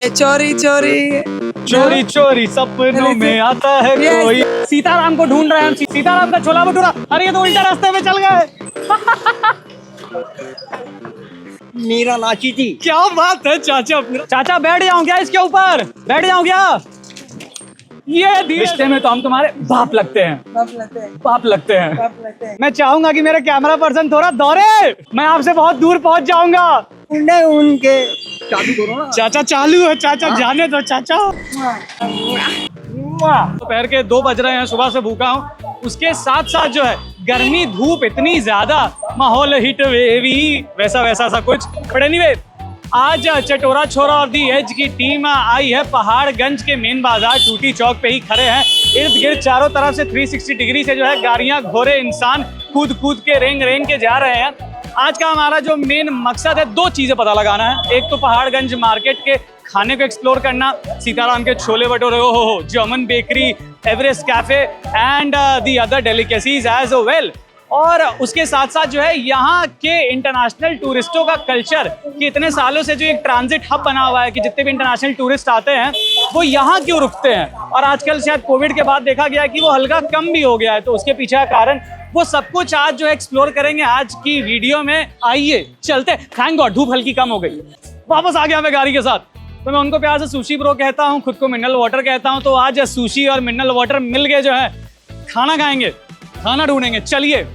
चोरी चोरी चोरी चोरी सपनों में आता है कोई। सीताराम को ढूंढ रहे हैं हम, सीताराम का छोला भटूरा। अरे ये तो उल्टा रास्ते में चल गए। मीरा नाची थी। क्या बात है चाचा। चाचा बैठ जाऊं क्या इसके ऊपर? बैठ जाऊं क्या? ये रिश्ते में तो हम तुम्हारे बाप लगते हैं। बाप लगते हैं। मैं चाहूंगा कि मेरे कैमरा पर्सन थोड़ा दौड़े, मैं आपसे बहुत दूर पहुंच जाऊंगा। उनके चालू करो ना। चाचा चालू है, चाचा जाने दो चाचा। दोपहर के 2 बज रहे हैं, सुबह से भूखा हूँ। उसके साथ साथ जो है गर्मी धूप इतनी ज्यादा, माहौल हिट वेवी वैसा वैसा सा कुछ। बट एनीवे आज चटोरा छोरा और दी एज की टीम आई है पहाड़गंज के मेन बाजार टूटी चौक पे ही खड़े हैं। इर्द गिर्द चारों तरफ से 360 डिग्री से जो है गाड़ियां घोड़े इंसान कूद कूद के रेंग के जा रहे हैं। आज का हमारा जो मेन मकसद है 2 चीजें पता लगाना है। एक तो पहाड़गंज मार्केट के खाने को एक्सप्लोर करना, सीताराम के छोले भटूरे, ओहो, German bakery, Everest cafe and the other delicacies as well. और उसके साथ साथ जो है यहाँ के इंटरनेशनल टूरिस्टों का कल्चर कि इतने सालों से जो एक ट्रांजिट हब बना हुआ है कि जितने भी इंटरनेशनल टूरिस्ट आते हैं वो यहाँ क्यों रुकते हैं, और आजकल शायद कोविड के बाद देखा गया है कि वो हल्का कम भी हो गया है। तो उसके पीछे का कारण वो सब कुछ आज जो है एक्सप्लोर करेंगे आज की वीडियो में। आइए चलते। थैंक गॉड धूप हल्की कम हो गई, वापस आ गया मैं गाड़ी के साथ। तो मैं उनको प्यार से सुशी ब्रो कहता हूँ, खुद को मिनरल वाटर कहता हूँ। तो आज सुशी और मिनरल वाटर मिल के जो है खाना खाएंगे, खाना ढूंढेंगे। चलिए।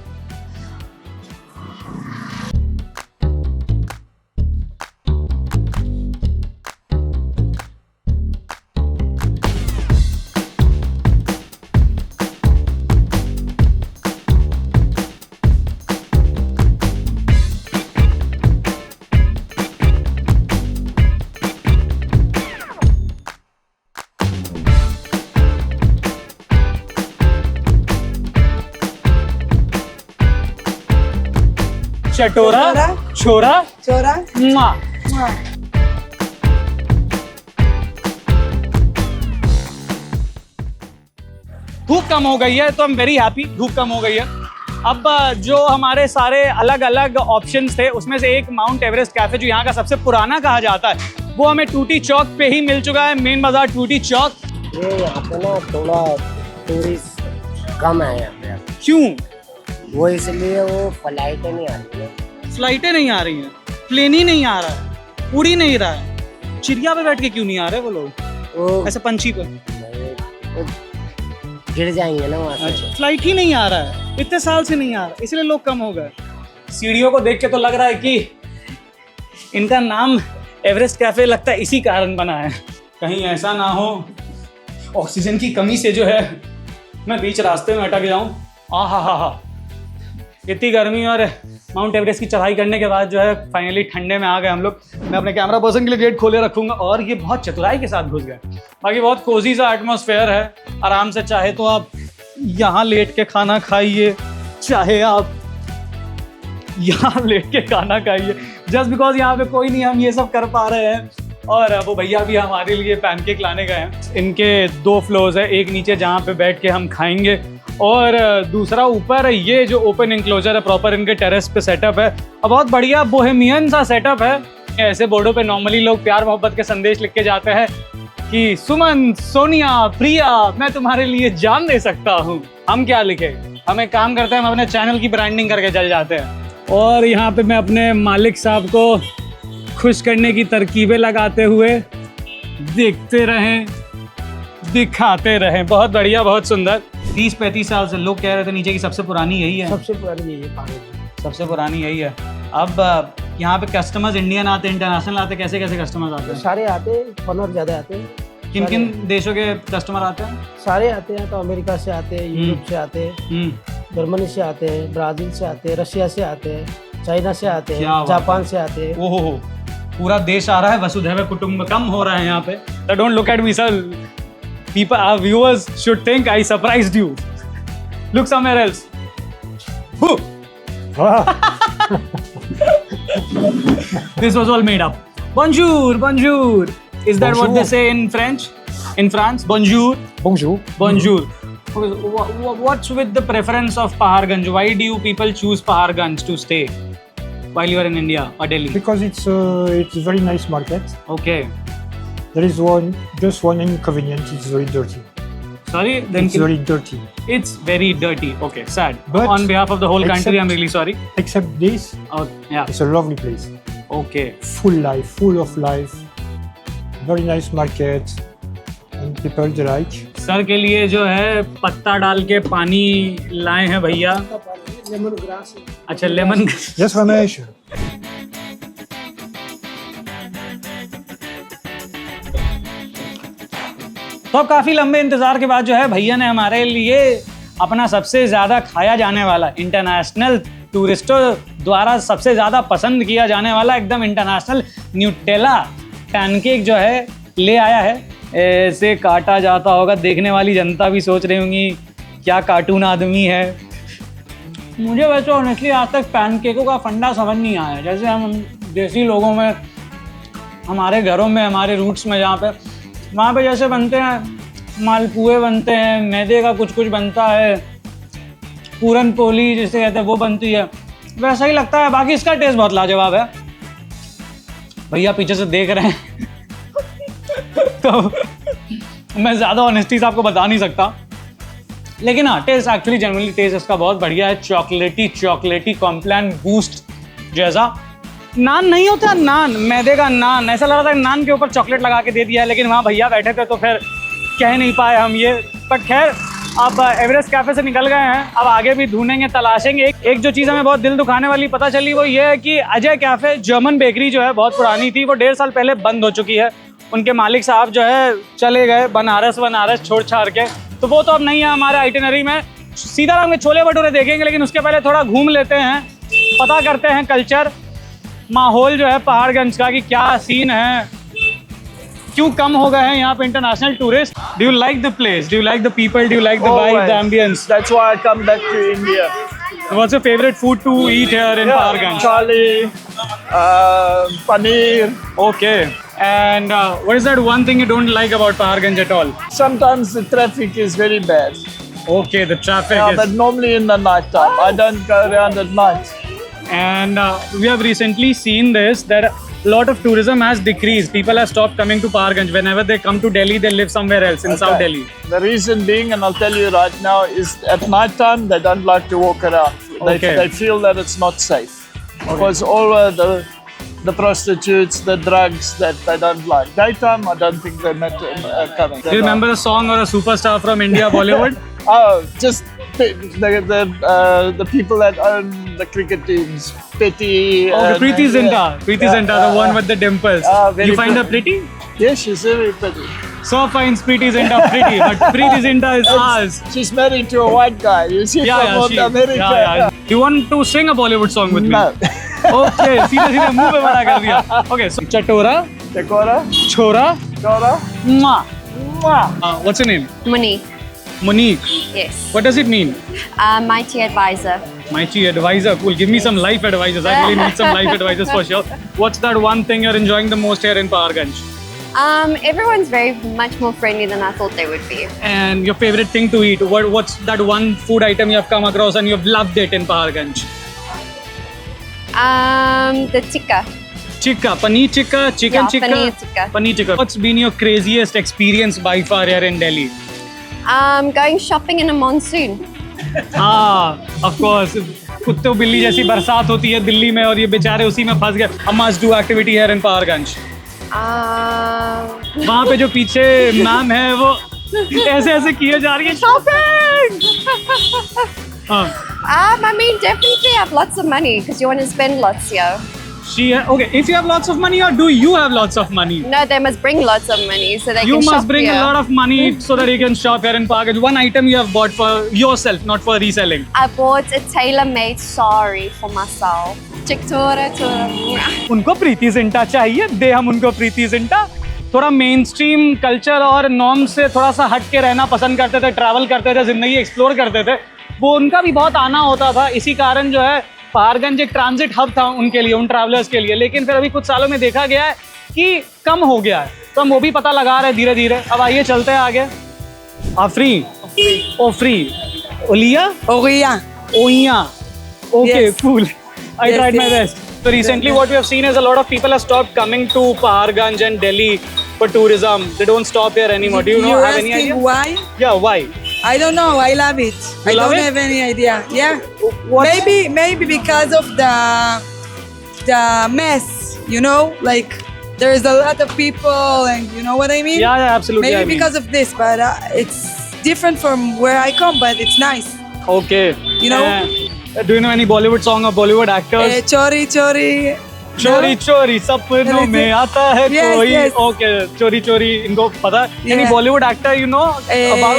चटोरा छोरा चोरा माँ। धूप कम हो गई है तो हम वेरी हैप्पी। धूप कम हो गई है। अब जो हमारे सारे अलग अलग ऑप्शंस थे उसमें से एक माउंट एवरेस्ट कैफे जो यहाँ का सबसे पुराना कहा जाता है वो हमें टूटी चौक पे ही मिल चुका है। मेन बाजार टूटी चौक। ये यहाँ पे ना थोड़ा टूरिस्ट कम है यहाँ पे। क्यों? वो इसलिए वो फ्लाइटें नहीं आ रही है। फ्लाइटें नहीं आ रही हैं, प्लेन ही नहीं आ रहा है, उड़ ही नहीं रहा है। चिड़िया पे बैठ के क्यों नहीं आ रहे वो लोग? वो ऐसे पंछी पे वो गिर जाएंगे ना वहाँ से। अच्छा, फ्लाइट ही नहीं आ रहा है, इतने साल से नहीं आ रहा, इसलिए लोग कम हो गए। सीढ़ियों को देख के तो लग रहा है कि इनका नाम एवरेस्ट कैफे लगता है इसी कारण बना है। कहीं ऐसा ना हो ऑक्सीजन की कमी से जो है मैं बीच रास्ते में अटक जाऊं। आहा, इतनी गर्मी और माउंट एवरेस्ट की चढ़ाई करने के बाद जो है फाइनली ठंडे में आ गए हम लोग। मैं अपने कैमरा पर्सन के लिए गेट खोले रखूंगा और ये बहुत चतुराई के साथ घुस गए। बाकी बहुत कोजी सा एटमॉस्फेयर है, आराम से चाहे तो आप यहाँ लेट के खाना खाइए, चाहे आप यहाँ लेट के खाना खाइए। जस्ट बिकॉज यहाँ पे कोई नहीं, हम ये सब कर पा रहे हैं। और वो भैया भी हमारे लिए पैनकेक लाने गए हैं। इनके 2 फ्लोर्स है, एक नीचे जहाँ पे बैठ के हम खाएंगे और दूसरा ऊपर। ये जो ओपन इंक्लोजर है प्रॉपर इनके टेरेस पे सेटअप है और बहुत बढ़िया बोहेमियन सा सेटअप है। ऐसे बोर्डों पे नॉर्मली लोग प्यार मोहब्बत के संदेश लिख के जाते हैं कि सुमन, सोनिया, प्रिया, मैं तुम्हारे लिए जान दे सकता हूँ। हम क्या लिखे? हम एक काम करते हैं, हम अपने चैनल की ब्रांडिंग करके चल जाते हैं। और यहाँ पे मैं अपने मालिक साहब को खुश करने की तरकीबें लगाते हुए देखते रहें, दिखाते रहें। बहुत बढ़िया, बहुत सुंदर। 30-35 साल से लोग कह रहे थे नीचे की सबसे पुरानी यही है। सबसे पुरानी यही है, सबसे पुरानी यही है। अब यहाँ पे कस्टमर्स इंडियन आते हैं, इंटरनेशनल आते हैं, कैसे कैसे कस्टमर्स आते हैं? सारे आते हैं, फॉरेनर ज़्यादा आते हैं। किन किन देशों के कस्टमर आते हैं? सारे आते हैं, तो अमेरिका से आते हैं, यूरोप से आते हैं, जर्मनी से आते हैं, ब्राजील से आते हैं, रशिया से आते हैं, चाइना से आते हैं, जापान से आते हैं। ओहो, पूरा देश आ रहा है, वसुधैव कुटुंबकम हो रहा है यहाँ पे। Don't look at me sir, people, our viewers should think I surprised you. Look somewhere else. This was all made up. Bonjour, bonjour. Is that what they say in French? In France? Bonjour. Bonjour. Bonjour. What's with the preference of Paharganj? Why do you people choose Paharganj to stay while you are in India or Delhi? Because it's a very nice market. Okay. There is just one inconvenience. It's very dirty. Sorry, It's very dirty. It's very dirty. Okay, sad. But on behalf of the whole country, except- I'm really sorry. Except this, Oh, yeah. it's a lovely place. Okay. Full of life. Very nice market. And people they like. Sir के लिए जो है पत्ता डाल के पानी लाए हैं भैया. लेमन ग्रास अच्छा, लेमन. Yes, Ramesh. तो अब काफ़ी लंबे इंतज़ार के बाद जो है भैया ने हमारे लिए अपना सबसे ज़्यादा खाया जाने वाला, इंटरनेशनल टूरिस्टों द्वारा सबसे ज़्यादा पसंद किया जाने वाला एकदम इंटरनेशनल न्यूटेला पैनकेक जो है ले आया है. ऐसे काटा जाता होगा, देखने वाली जनता भी सोच रही होंगी क्या कार्टून आदमी है. मुझे वैसे ऑनेस्टली आज तक पैनकेकों का फंडा समझ नहीं आया. जैसे हम देसी लोगों में, हमारे घरों में, हमारे रूट्स में जहाँ पे वहाँ पे जैसे बनते हैं मालपुए बनते हैं, मैदे का कुछ कुछ बनता है, पूरन पोली जिसे कहते हैं वो बनती है, वैसा ही लगता है. बाकी इसका टेस्ट बहुत लाजवाब है. भैया पीछे से देख रहे हैं तो मैं ज़्यादा ऑनेस्टी से आपको बता नहीं सकता, लेकिन हाँ टेस्ट एक्चुअली जनरली टेस्ट इसका बहुत बढ़िया है. चॉकलेटी कॉम्प्लान बूस्ट जैसा. नान नहीं होता, नान मैदे का नान, ऐसा लग रहा था नान के ऊपर चॉकलेट लगा के दे दिया है, लेकिन वहाँ भैया बैठे थे तो फिर कह नहीं पाए हम ये. बट खैर अब एवरेस्ट कैफ़े से निकल गए हैं, अब आगे भी ढूंढेंगे, तलाशेंगे. एक जो चीज़ हमें बहुत दिल दुखाने वाली पता चली वो ये है कि अजय कैफ़े जर्मन बेकरी जो है बहुत पुरानी थी, वो 1.5 साल पहले बंद हो चुकी है. उनके मालिक साहब जो है चले गए बनारस छोड़ छाड़ के, तो वो तो अब नहीं है हमारे आइटिनरी में. सीताराम के छोले भटूरे देखेंगे, लेकिन उसके पहले थोड़ा घूम लेते हैं, पता करते हैं कल्चर माहौल जो है पहाड़गंज का कि क्या सीन है, क्यों कम हो गए हैं यहाँ पे international tourist. Do you like the place, do you like the people, do you like the vibe, the ambience? That's why I come back to India. What's your favorite food to eat here in Paharganj? Chali, paneer. Okay. And what is that one thing you don't like about Paharganj at all? Sometimes the traffic is very bad. Okay, the traffic Yeah, is... but normally in the night time. I don't go around at night. And we have recently seen this, that a lot of tourism has decreased. People have stopped coming to Paharganj. Whenever they come to Delhi, they live somewhere else in South Delhi. The reason being, and I'll tell you right now, is at night time they don't like to walk around. Okay. They feel that it's not safe. Because all the prostitutes, the drugs that they don't like. Daytime, I don't think they're coming. Do you remember a song or a superstar from India, Bollywood? Oh, just the people that own the cricket teams. Petty. Oh, Preeti Zinta. Preeti Zinta, the one with the dimples. very You find her good. pretty? Yes, she's very pretty. So finds Preeti Zinta pretty, but Preeti Zinta is ours. She's married to a white guy. You see, from America. Yeah. You want to sing a Bollywood song with No. me? Okay, सीधे मुंह पे बड़ा कर दिया. Okay, so चटोरा, Dakota? छोरा, Dakota? mwah. Mwah. What's your name? Monique, Monique. yes. What does it mean? Mighty advisor. Mighty advisor. Cool. Give me some life advices. I really need some life advices for sure. What's that one thing you're enjoying the most here in Paharganj? Everyone's very much more friendly than I thought they would be. And your favorite thing to eat? What's that one food item you have come across and you've loved it in Paharganj? The tikka. Chikka, paneer chikka, chicken Yeah, chikka. paneer tikka. Paneer chikka. What's been your craziest experience by far here in Delhi? Going shopping in a monsoon. हाँ, of course. कुत्ते बिल्ली जैसी बरसात होती है दिल्ली में और ये बेचारे उसी में फंस गए. A must do activity here in Paharganj. वहाँ पे जो पीछे मैम है वो ऐसे ऐसे किए जा रही है शॉपिंग. हाँ. I mean, definitely have lots of money because you want to spend lots here. Okay, if you have lots of money or do you have lots of money? No, they must bring lots of money so they You can shop must bring here. a lot of money so that you can shop here in Paharganj. One item you have bought for yourself, not for reselling. I bought a tailor-made sari for myself. Chiktora, उनको प्रीति जिंटा चाहिए, दे हम उनको प्रीति जिंटा. थोड़ा main stream culture और norm से थोड़ा सा हट के रहना पसंद करते थे, ट्रैवल करते थे, जिंदगी एक्सप्लोर करते थे. वो उनका भी बहुत आना होता था. इसी कारण जो है पहाड़गंज एक ट्रांजिट हब था उनके लिए, उन ट्रैवलर्स के लिए. लेकिन फिर अभी कुछ सालों में देखा गया है कि कम हो गया है, तो हम वो भी पता लगा रहे हैं धीरे धीरे. अब आइए चलते हैं आगे. फ्री ओलिया ओइया. Okay, cool. I tried my best. So recently what we have seen is a lot of people have stopped coming to Paharganj and Delhi for tourism. They don't stop here anymore. Do you know? You're Have any asking idea? why? Yeah, why? I don't know. I love it. I love don't it? have any idea. Yeah. What? Maybe because of the mess. You know, like there's a lot of people, and you know what I mean. Yeah, absolutely. Maybe I mean. because of this, but it's different from where I come. But it's nice. Okay. You know? Do you know any Bollywood song or Bollywood actors? Chori chori. चोरी चोरी सपनों में आता है Yes, कोई. yes. Okay, चोरी चोरी इनको पता है. Any Yeah. Bollywood actor you know about?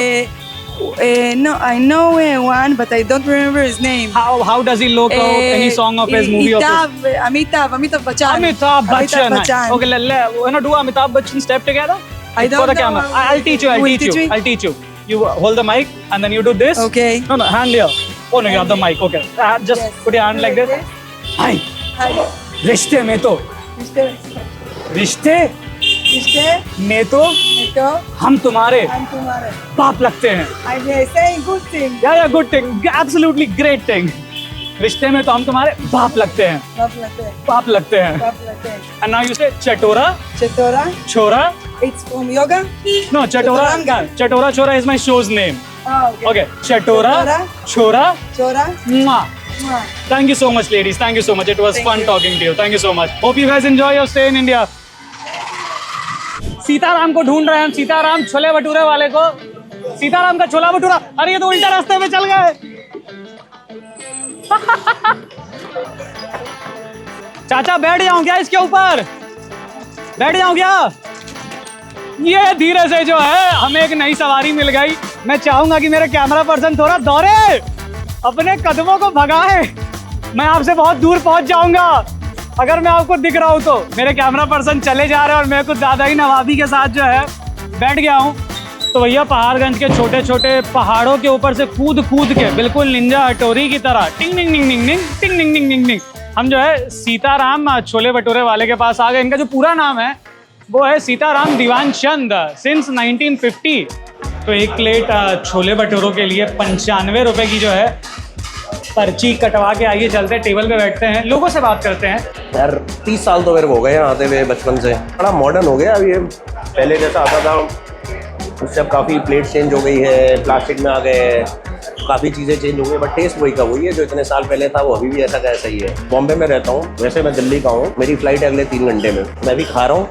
No, I know one, but I don't remember his name. How does he look? Any song of his movie of his? Amitabh Bachchan. Amitabh Bachchan. Okay, wanna do Amitabh Bachchan step together? I don't For the know. camera. I'll teach you. Will you teach me? I'll teach you. You hold the mic and then you do this. Okay. No, hand here. Oh no, you have the mic. Okay. Just Yes. put your hand like this. Hi. Hi. रिश्ते में तो रिश्ते में तो हम तुम्हारे बाप लगते हैं. I'm saying good thing. Yeah, good thing. Absolutely great thing. रिश्ते में तो हम तुम्हारे बाप लगते हैं. बाप लगते हैं. And now you say चटोरा Chatora. छोरा. It's from yoga. No, चटोरा. चटोरा छोरा is my show's name. Oh, okay. Okay. चटोरा छोरा. Chora. Mwah. Thank you so much, ladies. Thank you so much. It was fun talking to you. Thank you so much. Hope you guys enjoy your stay in India. Sitaram को ढूंढ रहे हैं हम. सीताराम छोले भटूरे वाले को. सीताराम का छोला भटूरा. अरे ये तो उल्टा रास्ते में चल गए. चाचा बैठ जाऊं क्या इसके ऊपर? बैठ जाऊं क्या? ये धीरे से जो है हमें एक नई सवारी मिल गई. मैं चाहूंगा कि मेरे कैमरा पर्सन थोड़ा दौड़े, अपने कदमों को भगाए. मैं आपसे बहुत दूर पहुंच जाऊंगा अगर मैं आपको दिख रहा हूं तो. मेरे कैमरा पर्सन चले जा रहे हैं और मैं कुछ ज्यादा ही नवाबी के साथ जो है बैठ गया हूं. तो भैया पहाड़गंज के छोटे छोटे पहाड़ों के ऊपर से कूद के बिल्कुल निंजा हटोरी की तरह टिंग टिंग टिंग टिंग टिंग टिंग टिंग टिंग टिंग हम जो है सीताराम छोले भटूरे वाले के पास आ गए. इनका जो पूरा नाम है वो है सीताराम दीवान चंद. सिंस 1950. तो एक प्लेट छोले भटूरों के लिए 95 रुपए की जो है पर्ची कटवा के आइए. चलते हैं, टेबल पे बैठते हैं, लोगों से बात करते हैं. यार 30 साल तो मेरे को हो गए यहाँ आते हुए बचपन से. बड़ा मॉडर्न हो गया अब ये. पहले जैसा आता था उससे अब काफ़ी प्लेट चेंज हो गई है, प्लास्टिक में आ गए हैं, काफ़ी चीज़ें चेंज हो गई. बट टेस्ट वही का वही है जो इतने साल पहले था, वो अभी भी ऐसा का ऐसा ही है. बॉम्बे में रहता हूँ, वैसे मैं दिल्ली का हूँ. मेरी फ़्लाइट है अगले 3 घंटे में. मैं भी खा रहा हूँ,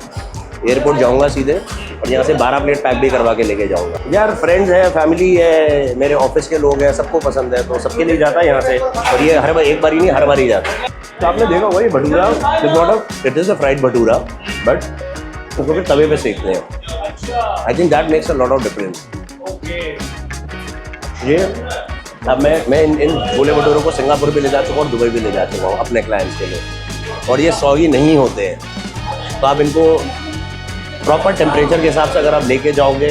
एयरपोर्ट जाऊँगा सीधे और यहाँ से 12 प्लेट पैक भी करवा के लेके जाऊँगा. यार फ्रेंड्स है, फैमिली है, मेरे ऑफिस के लोग हैं, सबको पसंद है तो सबके लिए जाता है यहाँ से. और ये हर बार, एक बार ही नहीं, हर बार ही जाता है. तो आपने देखा होगा ये bhatura it is a fried bhatura, but उसको फिर तवे पे सेकते हैं. I think that makes a lot of difference. ये अब मैं इन छोले भटूरों को सिंगापुर भी ले जा चुका हूँ, दुबई भी ले जा चुका हूँ अपने क्लाइंट्स के लिए. और ये सॉगी नहीं होते हैं. तो आप इनको प्रॉपर टेम्परेचर के हिसाब से अगर आप लेके जाओगे,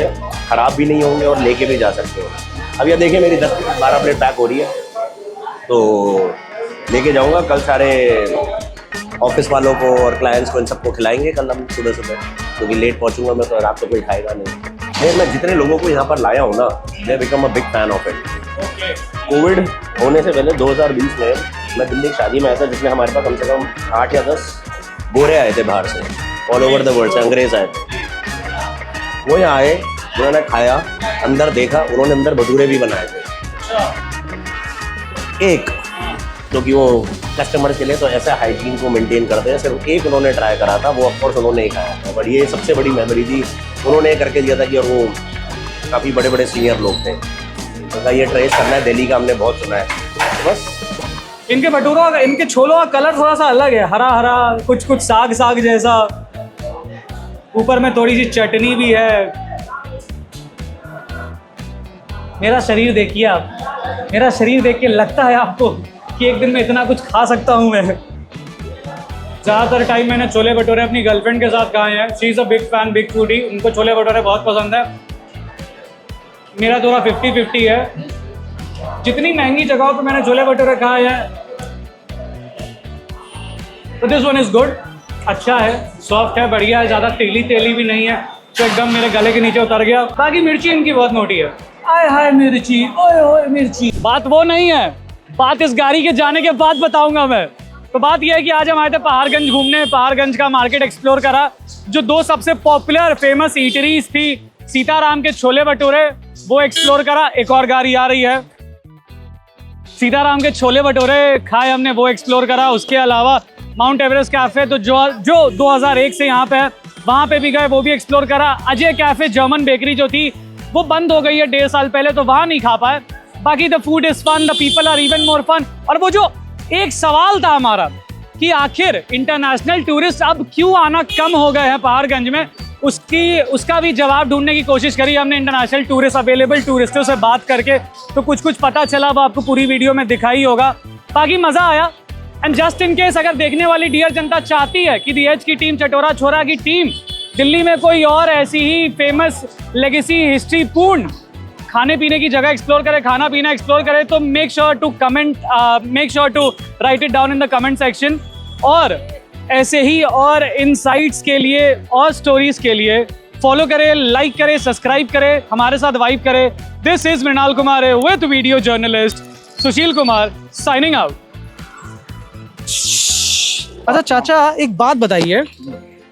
ख़राब भी नहीं होंगे और लेके भी जा सकते हो. अब ये देखिए मेरी 10-12 प्लेट पैक हो रही है, तो लेके जाऊंगा. कल सारे ऑफिस वालों को और क्लाइंट्स को इन सबको खिलाएंगे कल हम सुबह क्योंकि लेट पहुंचूंगा मैं, तो रात को कोई खाएगा नहीं. मैं जितने लोगों को यहाँ पर लाया हूँ ना, they become a big fan of it. Covid होने से पहले 2020 में मैं दिल्ली की शादी में आया था जिसमें हमारे पास कम से कम 8 या 10 गोरे आए थे बाहर से, ऑल ओवर द वर्ल्ड से अंग्रेज आए थे. वो यहाँ आए, उन्होंने खाया, अंदर देखा, उन्होंने अंदर भटूरे भी बनाए थे. एक क्योंकि वो कस्टमर के लिए तो ऐसा हाइजीन को मेंटेन करते हैं, सिर्फ एक उन्होंने ट्राई करा था, वो ऑफकोर्स उन्होंने ही खाया था. बट ये सबसे बड़ी मेमोरी थी, उन्होंने करके दिया था कि, और वो काफ़ी बड़े बड़े सीनियर लोग थे. उनका ये ट्रेस करना है, दिल्ली का हमने बहुत सुना है. बस इनके भटूरों का, इनके छोलों का कलर थोड़ा सा अलग है, हरा हरा, कुछ कुछ साग साग जैसा. ऊपर में थोड़ी सी चटनी भी है. मेरा शरीर देखिए आप, मेरा शरीर देख के लगता है आपको कि एक दिन में इतना कुछ खा सकता हूँ मैं. ज़्यादातर टाइम मैंने छोले भटूरे अपनी गर्लफ्रेंड के साथ खाए हैं. She is a big fan, big foodie. उनको छोले भटूरे बहुत पसंद है. मेरा थोड़ा 50-50 है. जितनी महंगी जगहों पे मैंने छोले भटूरे खाए हैं, तो दिस वन इज़ गुड. अच्छा है, सॉफ्ट है, बढ़िया है, ज़्यादा तेली भी नहीं है, तो एकदम मेरे गले के नीचे उतर गया. बाकी मिर्ची इनकी बहुत मोटी है. आय हाय मिर्ची, ओए ओए मिर्ची. बात वो नहीं है, बात इस गाड़ी के जाने के बाद बताऊंगा मैं. तो बात यह है कि आज हम आए थे पहाड़गंज घूमने, पहाड़गंज का मार्केट एक्सप्लोर करा। जो 2 सबसे पॉपुलर फेमस ईटरीज थी, सीताराम के छोले भटूरे, वो एक्सप्लोर करा। एक और गाड़ी आ रही है, सीताराम के छोले भटूरे खाए हमने, वो एक्सप्लोर करा। उसके अलावा माउंट एवरेस्ट कैफे, तो जो 2001 से यहाँ पे है, वहाँ पे भी गए, वो भी एक्सप्लोर करा। अजय कैफे जर्मन बेकरी जो थी वो बंद हो गई है 1.5 साल पहले, तो वहाँ नहीं खा पाए। बाकी the food is fun, the people are even more fun. और वो जो एक सवाल था हमारा कि आखिर इंटरनेशनल टूरिस्ट अब क्यों आना कम हो गए हैं पहाड़गंज में, उसका भी जवाब ढूंढने की कोशिश करी हमने इंटरनेशनल टूरिस्ट, अवेलेबल टूरिस्टों से बात करके। तो कुछ पता चला, वो आपको पूरी वीडियो में दिखाई होगा। बाकी मज़ा आया। एंड जस्ट इन केस अगर देखने वाली डियर जनता चाहती है कि दी एज की टीम, चटोरा छोरा की टीम दिल्ली में कोई और ऐसी ही फेमस लेगेसी हिस्ट्री पूर्ण खाने पीने की जगह एक्सप्लोर करे, खाना पीना एक्सप्लोर करे, तो make sure to write it down in the comment section. और ऐसे ही और इनसाइट्स के लिए और स्टोरीज के लिए फॉलो करें, लाइक करें, सब्सक्राइब करें, हमारे साथ वाइब करें। This is Mrinal Kumar with video journalist Sushil Kumar signing out. अच्छा चाचा, एक बात बताइए,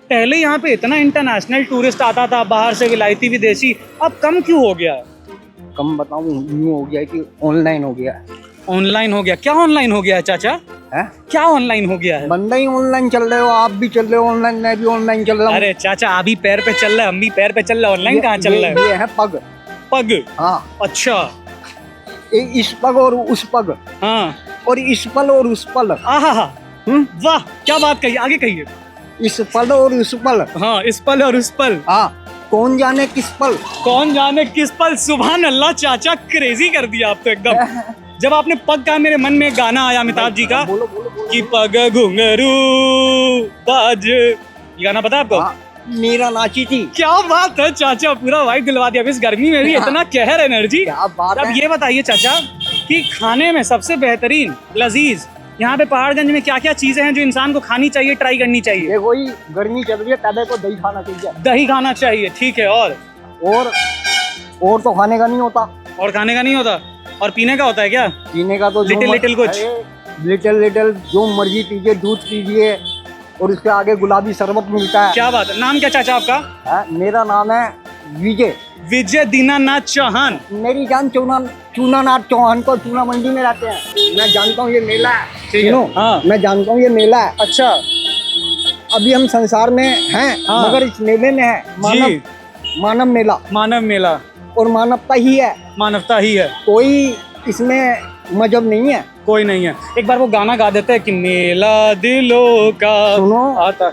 पहले यहाँ पे इतना इंटरनेशनल टूरिस्ट आता था, बाहर से विलायती विदेशी, अब कम क्यों हो गया है? कम बताऊं, यूँ हो गया है कि ऑनलाइन हो गया है। ऑनलाइन हो गया? क्या ऑनलाइन हो गया है चाचा? है? क्या ऑनलाइन हो गया है? बंदा ही ऑनलाइन चल रहे हो, आप भी चल रहे हो ऑनलाइन, मैं भी ऑनलाइन चल रहा हूँ। अरे चाचा, अभी पैर पे चल रहा है, हम भी पैर पे चल रहे हैं, ऑनलाइन कहाँ चल रहा है? ये है पग। पग? हाँ। अच्छा। इस पग और उस पग। हाँ। और इस पल और उस पल। आहा, वाह, क्या बात कही, आगे कहिए। इस पल और उस पल। हाँ, इस पल और उस पल। हाँ, कौन जाने किस पल। कौन जाने किस पल। सुभान अल्लाह चाचा, क्रेजी कर दिया आप तो एकदम। जब आपने पग कहा, मेरे मन में एक गाना आया अमिताभ जी का, कि पग घुंघरू बाज। ये गाना पता है आपको? हाँ, मेरा नाची थी। क्या बात है चाचा, पूरा वाइब दिलवा दिया। इस गर्मी में भी इतना कहर एनर्जी। क्या बात है। अब ये बताइए चाचा कि खाने में सबसे बेहतरीन लजीज यहाँ पे पहाड़गंज में क्या क्या चीजें हैं जो इंसान को खानी चाहिए, ट्राई करनी चाहिए? देखो, ही गर्मी चल रही है, तबे को दही खाना चाहिए। दही खाना चाहिए, ठीक है। और तो खाने का नहीं होता। और खाने का नहीं होता? और पीने का होता है क्या? पीने का तो लिटिल कुछ। लिटिल जो मर्जी पीजिए, दूध पीजिए, और उसके आगे गुलाबी शरबत मिलता है। क्या बात है। नाम क्या चाचा आपका? मेरा नाम है विजय दीनानाथ चौहान। मेरी जान चूनानाथ चौहान को चूना मंडी में रहते हैं। मैं जानता हूँ ये मेला है। ठीक है। हाँ। मैं जानता हूँ ये मेला है। अच्छा। अभी हम संसार में हैं, हाँ। मगर इस मेले में है मानव मेला। मानव मेला। और मानवता ही है। मानवता ही है, कोई इसमें मजहब नहीं है। कोई नहीं है। एक बार वो गाना गा देते हैं कि मेला दिलों का। सुनो, आता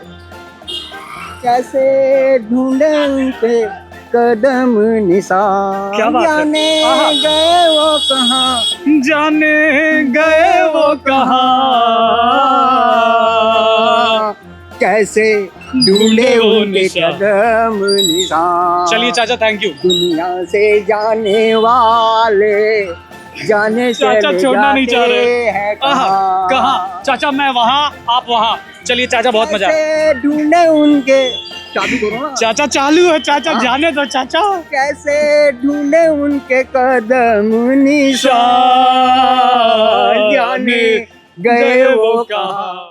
कैसे ढूंढे उनके कदम निशान। क्या बात है। जाने गए वो कहाँ, जाने गए वो कहाँ, कैसे ढूंढे उनके कदम निशान। चलिए चाचा, थैंक यू। दुनिया से जाने वाले जाने से चाचा छोड़ना नहीं चाह रहे हैं कहाँ? चाचा मैं वहाँ, आप वहाँ। चलिए चाचा, बहुत मजा। ढूंढे उनके, चालू करो ना चाचा। चालू है चाचा, जाने दो चाचा। कैसे ढूंढे उनके कदम निशान, जाने गए वो कहाँ।